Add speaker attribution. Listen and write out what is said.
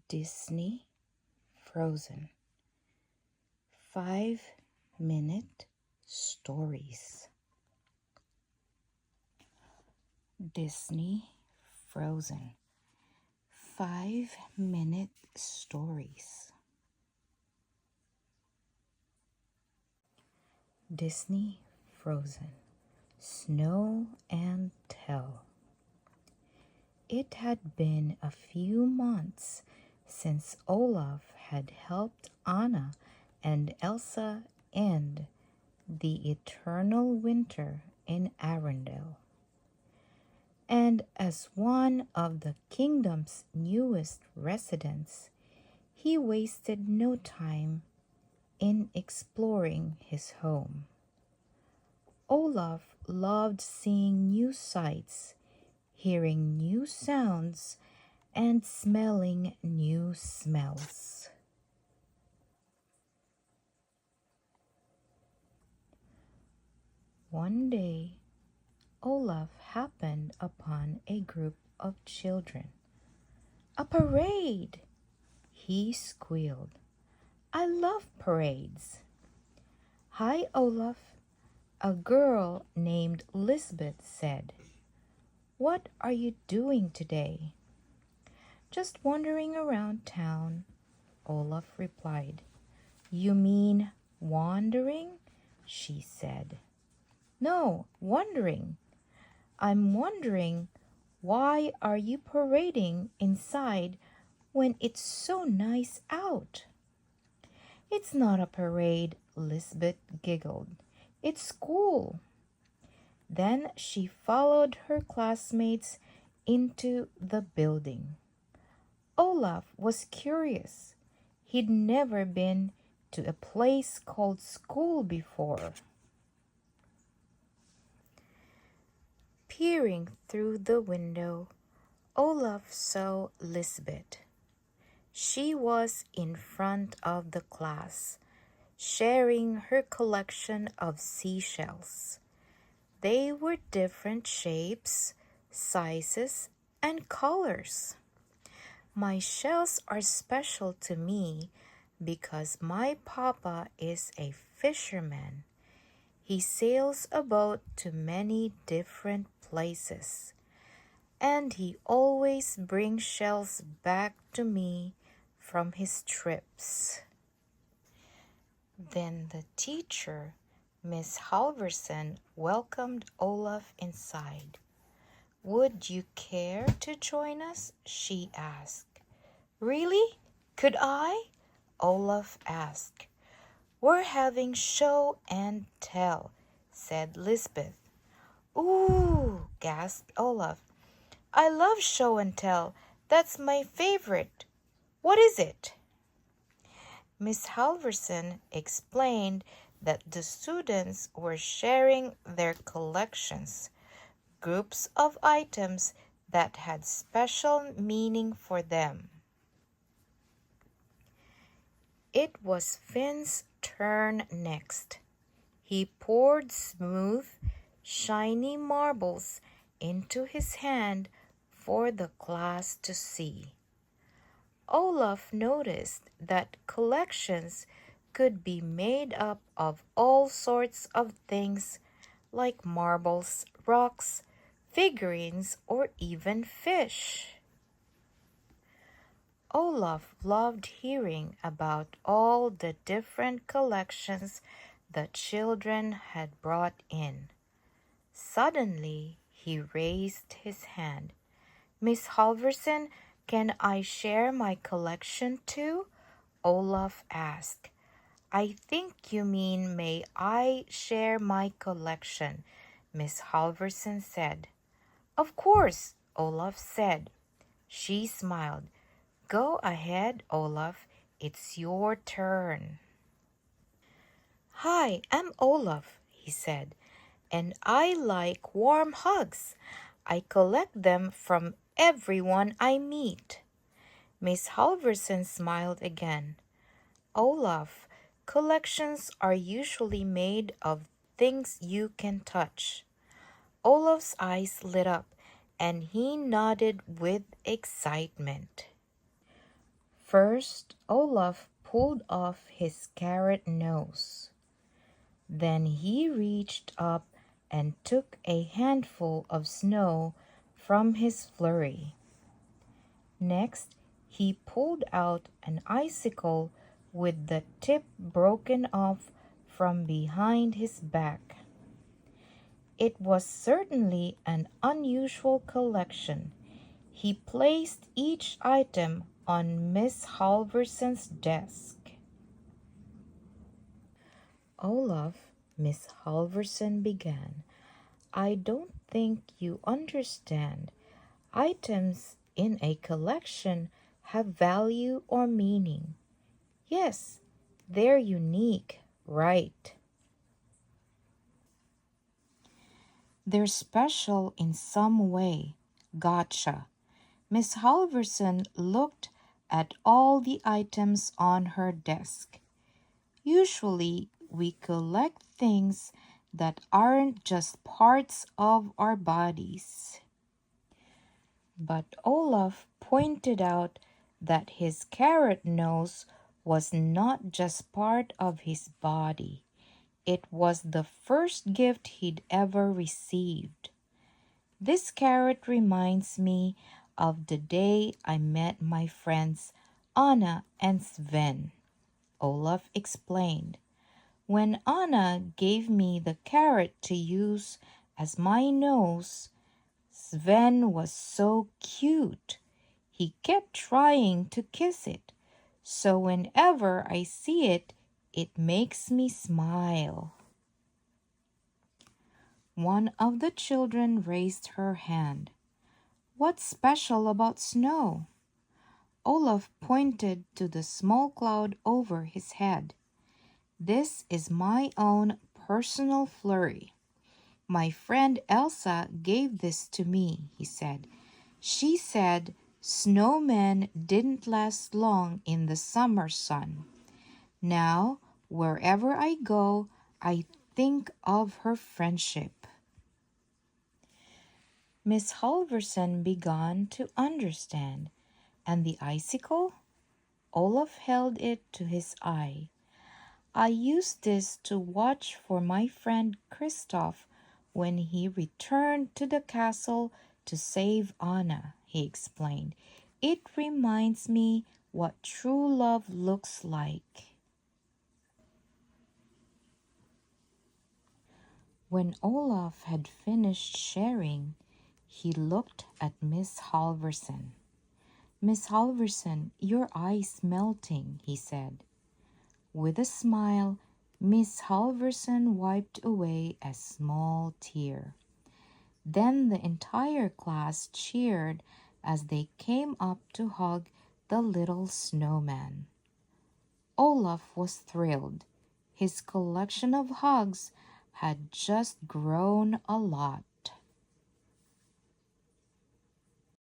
Speaker 1: Disney Frozen 5-minute stories. Disney Frozen 5-minute stories. Disney Frozen Snow and Tell. It had been a few months since Olaf had helped Anna and Elsa end the eternal winter in Arendelle. And as one of the kingdom's newest residents, he wasted no time in exploring his home. Olaf loved seeing new sights, hearing new sounds, and smelling new smells. One day, Olaf happened upon a group of children. "A parade!" he squealed. "I love parades." "Hi, Olaf," a girl named Lisbeth said. "What are you doing today?" "Just wandering around town," Olaf replied. "You mean wandering?" she said. "No, wondering. I'm wondering, why are you parading inside when it's so nice out?" "It's not a parade," Lisbeth giggled. "It's school." Then she followed her classmates into the building. Olaf was curious. He'd never been to a place called school before. Peering through the window, Olaf saw Lisbeth. She was in front of the class, sharing her collection of seashells. They were different shapes, sizes, and colors. "My shells are special to me because my papa is a fisherman. He sails a boat to many different places, and he always brings shells back to me from his trips." Then the teacher, Miss Halverson, welcomed Olaf inside. "Would you care to join us?" she asked. "Really? Could I?" Olaf asked. "We're having show and tell," said Lisbeth. "Ooh," gasped Olaf. "I love show and tell. That's my favorite. What is it?" Miss Halverson explained that the students were sharing their collections, groups of items that had special meaning for them. It was Finn's turn next. He poured smooth, shiny marbles into his hand for the class to see. Olaf noticed that collections could be made up of all sorts of things, like marbles, rocks, figurines, or even fish. Olaf loved hearing about all the different collections the children had brought in. Suddenly, he raised his hand. "Miss Halverson, can I share my collection too?" Olaf asked. "I think you mean, may I share my collection?" Miss Halverson said. "Of course," Olaf said. She smiled. "Go ahead, Olaf. It's your turn." "Hi, I'm Olaf," he said, "and I like warm hugs. I collect them from everyone I meet." Miss Halverson smiled again. "Olaf, collections are usually made of things you can touch." Olaf's eyes lit up, and he nodded with excitement. First, Olaf pulled off his carrot nose. Then he reached up and took a handful of snow from his flurry. Next, he pulled out an icicle with the tip broken off from behind his back. It was certainly an unusual collection. He placed each item on Miss Halverson's desk. Olaf, Miss Halverson began, I don't think you understand. Items in a collection have value or meaning. Yes, they're unique, right? They're special in some way. Gotcha. Miss Halverson looked at all the items on her desk. Usually, we collect things that aren't just parts of our bodies. But Olaf pointed out that his carrot nose was not just part of his body. It was the first gift he'd ever received. This carrot reminds me of the day I met my friends Anna and Sven, Olaf explained. When Anna gave me the carrot to use as my nose, Sven was so cute. He kept trying to kiss it. So whenever I see it, it makes me smile. One of the children raised her hand. What's special about snow? Olaf pointed to the small cloud over his head. This is my own personal flurry. My friend Elsa gave this to me, he said. She said snowmen didn't last long in the summer sun. Now, wherever I go, I think of her friendship. Miss Halverson began to understand. And the icicle? Olaf held it to his eye. I used this to watch for my friend Kristoff when he returned to the castle to save Anna, he explained. It reminds me what true love looks like. When Olaf had finished sharing, he looked at Miss Halverson. Miss Halverson, your eye's melting, he said. With a smile, Miss Halverson wiped away a small tear. Then the entire class cheered as they came up to hug the little snowman. Olaf was thrilled. His collection of hugs had just grown a lot.